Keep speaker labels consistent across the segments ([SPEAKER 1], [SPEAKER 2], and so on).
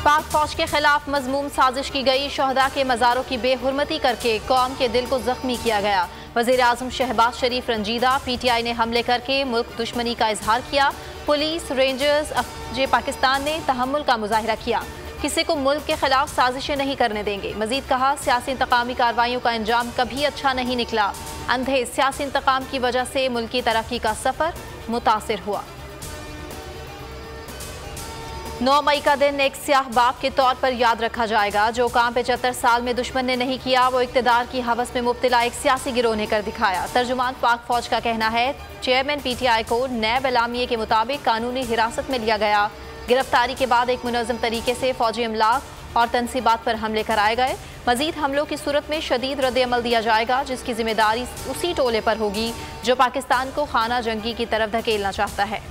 [SPEAKER 1] पाक फौज के खिलाफ मजमूम साजिश की गई। शहदा के मज़ारों की बेहुरमती करके कौम के दिल को जख्मी किया गया। वज़ीर आज़म शहबाज शरीफ रंजीदा। PTI ने हमले करके मुल्क दुश्मनी का इजहार किया। पुलिस, रेंजर्स, अफवाज पाकिस्तान ने तहम्मुल का मुजाहिरा किया। किसी को मुल्क के खिलाफ साजिशें नहीं करने देंगे। मजीद कहा, सियासी इंतकामी कार्रवाइयों का अंजाम कभी अच्छा नहीं निकला। अंधे सियासी इंतकाम की वजह से मुल्की तरक्की का सफर मुतासिर हुआ। 9 मई का दिन एक स्याह बाप के तौर पर याद रखा जाएगा। जो काम 75 साल में दुश्मन ने नहीं किया, वो इक्तदार की हवस में मुब्तला एक सियासी गिरोह ने कर दिखाया। तर्जुमान पाक फौज का कहना है, चेयरमैन PTI को नैब एलामिये के मुताबिक कानूनी हिरासत में लिया गया। गिरफ्तारी के बाद एक मुनज़्ज़म तरीके से फौजी अमलाक और तनसीबात पर हमले कराए गए। मजीद हमलों की सूरत में शदीद रद्द-ए-अमल दिया जाएगा, जिसकी जिम्मेदारी उसी टोले पर होगी जो पाकिस्तान को खाना जंगी की तरफ धकेलना चाहता है।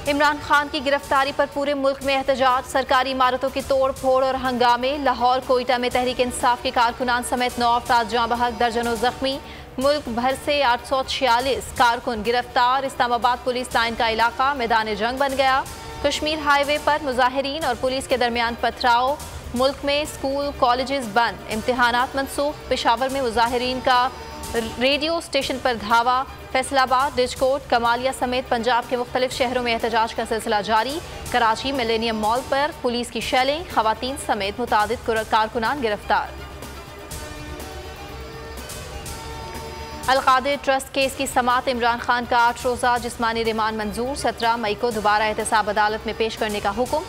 [SPEAKER 1] इमरान खान की गिरफ्तारी पर पूरे मुल्क में एहतजाज। सरकारी इमारतों की तोड़ फोड़ और हंगामे। लाहौर, कोयटा में तहरीक इंसाफ के कारकुनान समेत 9 अफराद जाँ बहक, दर्जनों जख्मी। मुल्क भर से 846 कारकुन गिरफ्तार। इस्लामाबाद पुलिस लाइन का इलाका मैदान जंग बन गया। कश्मीर हाईवे पर मुजाहिरीन और पुलिस के दरमियान पथराव। मुल्क में स्कूल कॉलेजेस बंद, इम्तिहानात मनसूख। पेशावर में मुजाहिरीन का रेडियो स्टेशन पर धावा। फैसलाबाद, डिजकोट, कमालिया समेत पंजाब के मुख्तलिफ शहरों में एहतजाज का सिलसिला जारी। कराची मिलेनियम मॉल पर पुलिस की शैलें, खवातीन समेत मुतादिद कारकुनान गिरफ्तार। अलकादिर ट्रस्ट केस की समात। इमरान खान का 8 रोज़ा जिस्मानी रिमांड मंजूर। 17 मई को दोबारा एहतसाब अदालत में पेश करने का हुक्म।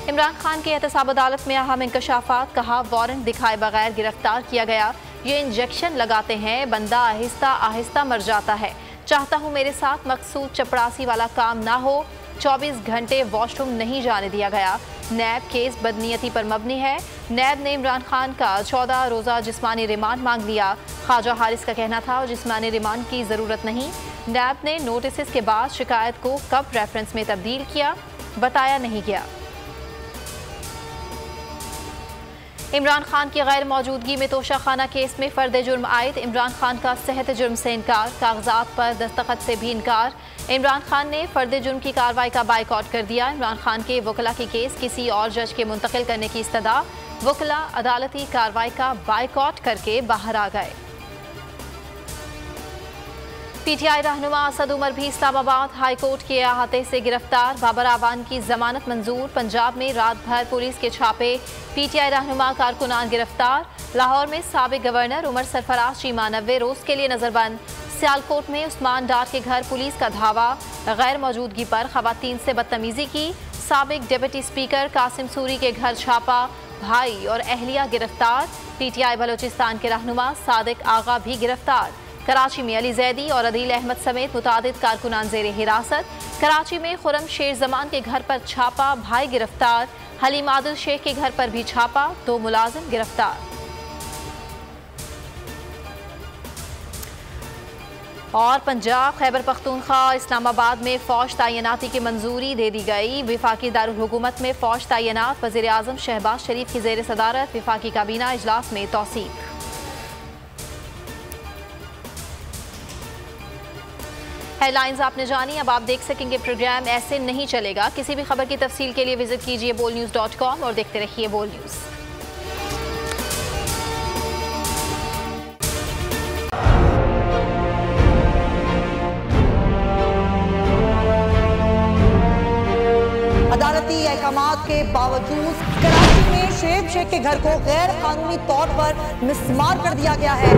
[SPEAKER 1] इमरान खान के एहतसाब अदालत में अहम इंकशाफात। कहा, वारंट दिखाए बगैर गिरफ्तार किया गया। ये इंजेक्शन लगाते हैं, बंदा आहिस्ता आहिस्ता मर जाता है। चाहता हूँ मेरे साथ मकसूद चपड़ासी वाला काम ना हो। 24 घंटे वॉशरूम नहीं जाने दिया गया। नैब केस बदनीयती पर मबनी है। नैब ने इमरान खान का 14 रोज़ा जिस्मानी रिमांड मांग लिया। ख्वाजा हारिस का कहना था जिस्मानी रिमांड की ज़रूरत नहीं। नैब ने नोटिस के बाद शिकायत को कब रेफरेंस में तब्दील किया, बताया नहीं गया। इमरान खान की गैर मौजूदगी में तोशाखाना केस में फर्द जुर्म आयद। इमरान खान का सेहत जुर्म से इनकार, कागजात पर दस्तखत से भी इनकार। इमरान खान ने फर्द जुर्म की कार्रवाई का बाइकआउट कर दिया। इमरान खान के वकला की केस किसी और जज के मुंतकिल करने की इस्तदा। वकला अदालती कार्रवाई का बाइकआउट करके बाहर आ गए। PTI रहनुमा असद उमर भी इस्लामाबाद हाई कोर्ट के अहाते से गिरफ्तार। बाबर आवान की जमानत मंजूर। पंजाब में रात भर पुलिस के छापे। PTI रहनुमा कारकुनान गिरफ्तार। लाहौर में साबिक गवर्नर उमर सरफराज चीमा 90 रोज के लिए नजरबंद। सियालकोट में उस्मान डार के घर पुलिस का धावा। गैर मौजूदगी पर खवातीन से बदतमीजी की। साबिक डिप्टी स्पीकर कासिम सूरी के घर छापा। भाई और अहलिया गिरफ्तार। PTI बलोचिस्तान के रहनुमा सादिक आगा भी गिरफ्तार। कराची में अली जैदी और अदील अहमद समेत मुतादिद कारकुनान ज़ेरे हिरासत। कराची में खुरम शेर जमान के घर पर छापा, भाई गिरफ्तार। हलीम आदिल शेख के घर पर भी छापा, 2 मुलाजिम गिरफ्तार। और पंजाब, खैबर पख्तूनख्वा, इस्लामाबाद में फौज तैनाती की मंजूरी दे दी गई। विफाकी दारुल हुकूमत में फौज तैनात। वज़ीर आज़म शहबाज शरीफ की ज़ेर सदारत विफाकी काबीना इजलास में तौसीक। हेडलाइंस आपने जानी। अब आप देख सकेंगे प्रोग्राम ऐसे नहीं चलेगा। किसी भी खबर की तफसील के लिए विजिट कीजिए bolnews.com और देखते रहिए बोल न्यूज़।
[SPEAKER 2] अदालती अहकामात के बावजूद कराची में शुएब शेख के घर को गैर कानूनी तौर पर मिसमार कर दिया गया है।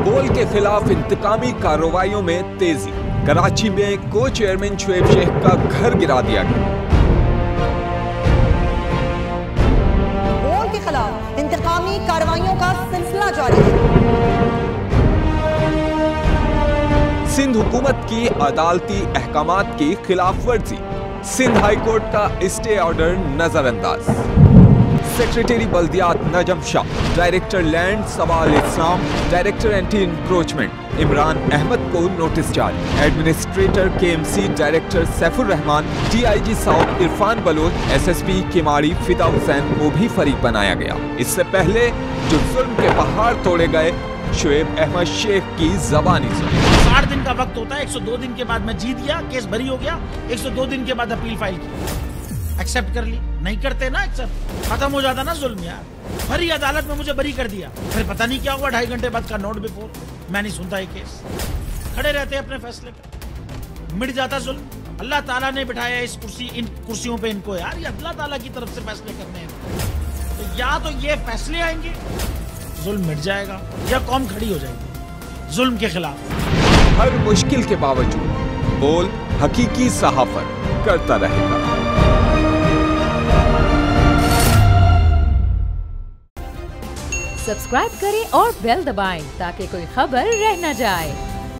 [SPEAKER 3] बोल के खिलाफ इंतकामी कार्रवाइयों में तेजी। कराची में को चेयरमैन शुएब शेख का घर गिरा दिया गया।
[SPEAKER 2] बोल के खिलाफ इंतकामी कार्रवाइयों का सिलसिला जारी है।
[SPEAKER 3] सिंध हुकूमत की अदालती अहकामात की खिलाफ वर्जी। सिंध हाई कोर्ट का स्टे ऑर्डर नजरअंदाज। सेक्रेटरी बल्दियात Najam Shah, director land Sawal Islam, director anti encroachment Imran Ahmed को नोटिस जारी। Administrator KMC director Saifur Rehman, DIG south Irfan Baloch, SSP Keamari Fida Hussain को भी फरीक बनाया गया। इससे पहले जो जुल्म के पहाड़ तोड़े गए, शुएब अहमद शेख की जबानी सुनी।
[SPEAKER 4] 60 दिन का वक्त होता है। 102 दिन के बाद मैं जीत गया, केस भरी हो गया। 102 दिन के बाद अपील फाइल की। एक्सेप्ट कर ली, नहीं करते ना एक्सेप्ट, खत्म हो जाता ना जुल्म यार। भरी अदालत में मुझे बरी कर दिया, फिर पता नहीं क्या हुआ 2.5 घंटे बाद का नोट बिफोर, मैं नहीं सुनता ये केस, खड़े रहते अपने फैसले पे, मिट जाता जुल्म। अल्लाह ताला ने बिठाया इस इन कुर्सियों पे इनको यार, ये अल्लाह ताला की तरफ से फैसले करने हैं, तो या तो ये फैसले आएंगे जुल्म मिट जाएगा, या कौम खड़ी हो जाएगी जुल्म के खिलाफ।
[SPEAKER 3] हर मुश्किल के बावजूद बोल हकीकी सहाफत करता रहेगा।
[SPEAKER 5] सब्सक्राइब करें और बेल दबाएं ताकि कोई खबर रह न जाए।